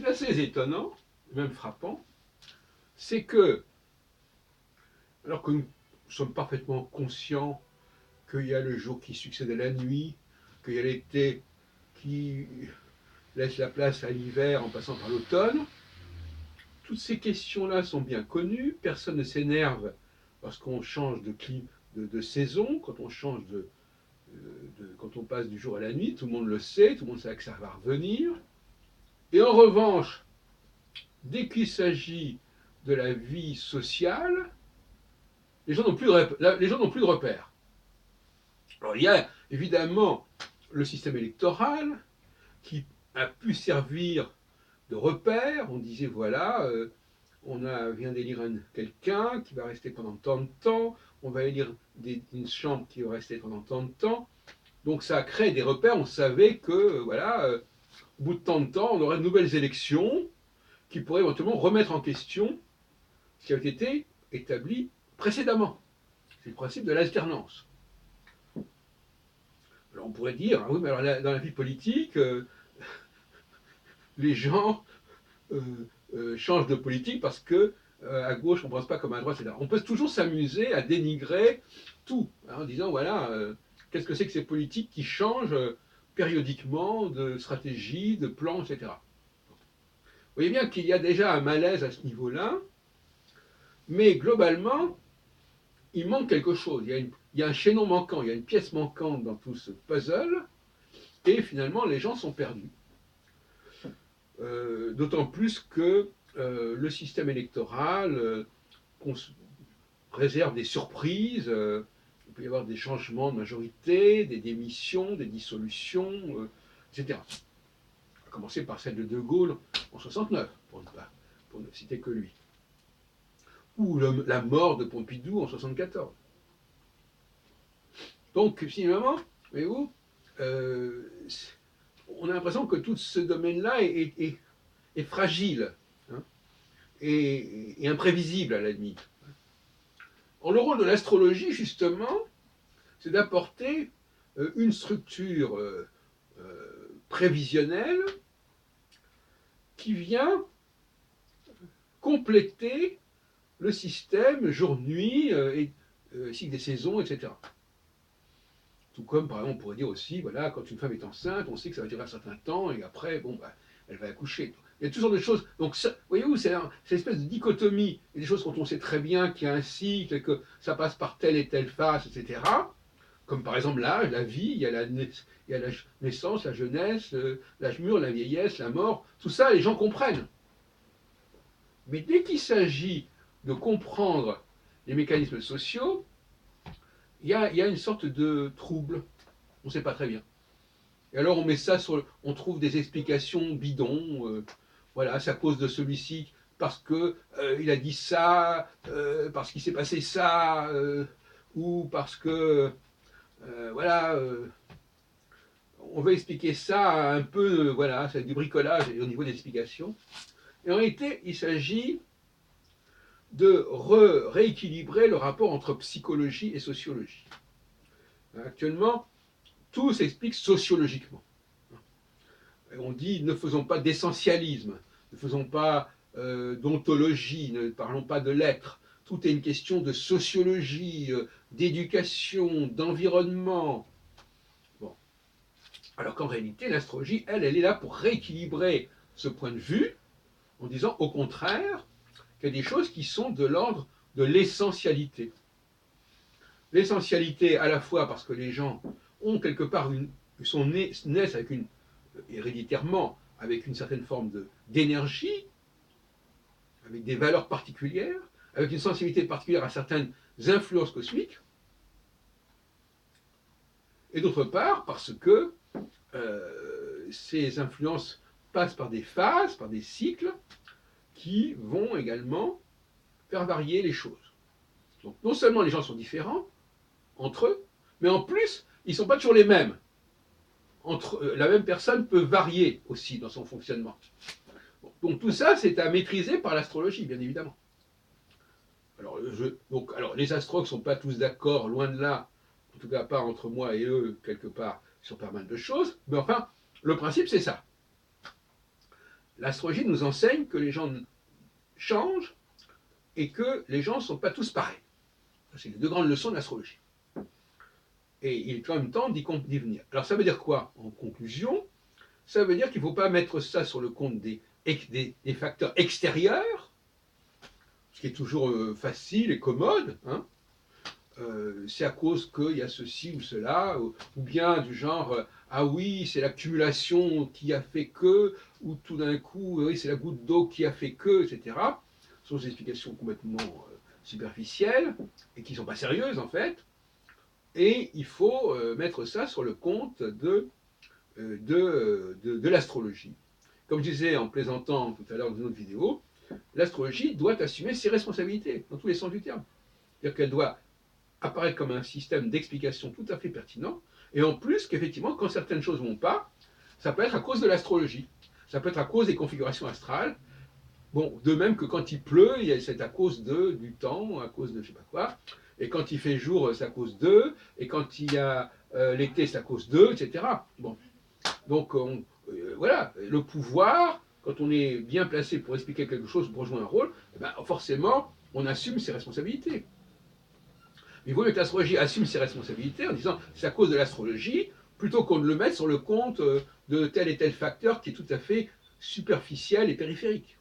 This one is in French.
c'est assez étonnant, même frappant, c'est que, alors que nous sommes parfaitement conscients qu'il y a le jour qui succède à la nuit, qu'il y a l'été qui laisse la place à l'hiver en passant par l'automne, toutes ces questions-là sont bien connues, personne ne s'énerve lorsqu'on change de saison, quand on change quand on passe du jour à la nuit, tout le monde le sait, tout le monde sait que ça va revenir. Et en revanche, dès qu'il s'agit de la vie sociale, les gens n'ont plus, plus de repères. Alors il y a évidemment le système électoral qui a pu servir de repère. On disait voilà, vient d'élire quelqu'un qui va rester pendant tant de temps, on va élire une chambre qui va rester pendant tant de temps. Donc ça a créé des repères, on savait que voilà, au bout de tant de temps, on aurait de nouvelles élections qui pourraient éventuellement remettre en question ce qui avait été établi précédemment. C'est le principe de l'alternance. Alors on pourrait dire, ah oui, mais alors dans la vie politique, les gens changent de politique parce que à gauche on ne pense pas comme à droite, etc. On peut toujours s'amuser à dénigrer tout, hein, en disant voilà, qu'est-ce que c'est que ces politiques qui changent périodiquement de stratégie, de plan, etc. Vous voyez bien qu'il y a déjà un malaise à ce niveau-là, mais globalement, il manque quelque chose. Il y a un chaînon manquant, il y a une pièce manquante dans tout ce puzzle, et finalement les gens sont perdus. D'autant plus que le système électoral réserve des surprises. Il peut y avoir des changements de majorité, des démissions, des dissolutions, etc. On va commencer par celle de De Gaulle en 69, pour ne citer que lui. Ou la mort de Pompidou en 74. Donc, finalement, voyez-vous, on a l'impression que tout ce domaine-là est fragile, hein, et imprévisible à la limite. Or, le rôle de l'astrologie, justement, c'est d'apporter une structure prévisionnelle qui vient compléter le système jour-nuit, cycle des saisons, etc. Tout comme, par exemple, on pourrait dire aussi, voilà, quand une femme est enceinte, on sait que ça va durer un certain temps, et après, bon, bah, elle va accoucher. Il y a toutes sortes de choses. Donc, voyez-vous, c'est une espèce de dichotomie. Il y a des choses dont on sait très bien qu'il y a un cycle, que ça passe par telle et telle phase, etc. Comme par exemple l'âge, la vie, il y a la naissance, la jeunesse, l'âge mûr, la vieillesse, la mort. Tout ça, les gens comprennent. Mais dès qu'il s'agit de comprendre les mécanismes sociaux, il y a une sorte de trouble. On ne sait pas très bien. Et alors on met ça on trouve des explications bidons. Voilà, c'est à cause de celui-ci parce que il a dit ça, parce qu'il s'est passé ça, ou parce que voilà, on veut expliquer ça un peu, voilà, c'est du bricolage au niveau des explications. Et en réalité, il s'agit de rééquilibrer le rapport entre psychologie et sociologie. Actuellement, tout s'explique sociologiquement. On dit ne faisons pas d'essentialisme, ne faisons pas d'ontologie, ne parlons pas de lettres. Tout est une question de sociologie, d'éducation, d'environnement. Bon. Alors qu'en réalité, l'astrologie, elle est là pour rééquilibrer ce point de vue en disant au contraire qu'il y a des choses qui sont de l'ordre de l'essentialité. L'essentialité à la fois parce que les gens ont quelque part naissent avec héréditairement avec une certaine forme d'énergie, avec des valeurs particulières, avec une sensibilité particulière à certaines influences cosmiques, et d'autre part parce que ces influences passent par des phases, par des cycles, qui vont également faire varier les choses. Donc non seulement les gens sont différents entre eux, mais en plus, ils ne sont pas toujours les mêmes. La même personne peut varier aussi dans son fonctionnement. Bon, donc tout ça, c'est à maîtriser par l'astrologie, bien évidemment. Alors les astrologues ne sont pas tous d'accord, loin de là, en tout cas pas entre moi et eux, quelque part, sur pas mal de choses, mais enfin, le principe, c'est ça. L'astrologie nous enseigne que les gens changent et que les gens ne sont pas tous pareils. C'est les deux grandes leçons de l'astrologie. Et il est quand même temps d'y venir. Alors ça veut dire quoi en conclusion? Ça veut dire qu'il ne faut pas mettre ça sur le compte des facteurs extérieurs, ce qui est toujours facile et commode. Hein. C'est à cause qu'il y a ceci ou cela, ou bien du genre, ah oui, c'est l'accumulation qui a fait que, ou tout d'un coup, oui, c'est la goutte d'eau qui a fait que, etc. Ce sont des explications complètement superficielles et qui ne sont pas sérieuses en fait. Et il faut mettre ça sur le compte de l'astrologie. Comme je disais en plaisantant tout à l'heure dans une autre vidéo, l'astrologie doit assumer ses responsabilités, dans tous les sens du terme. C'est-à-dire qu'elle doit apparaître comme un système d'explication tout à fait pertinent, et en plus qu'effectivement, quand certaines choses ne vont pas, ça peut être à cause de l'astrologie, ça peut être à cause des configurations astrales, bon, de même que quand il pleut, c'est à cause du temps, à cause de je sais pas quoi, et quand il fait jour, c'est à cause d'eux, et quand il y a l'été, c'est à cause d'eux, etc. Bon, donc voilà, le pouvoir, quand on est bien placé pour expliquer quelque chose, pour jouer un rôle, eh ben, forcément, on assume ses responsabilités. Il vaut mieux que l'astrologie assume ses responsabilités en disant c'est à cause de l'astrologie, plutôt qu'on de le mette sur le compte de tel et tel facteur qui est tout à fait superficiel et périphérique.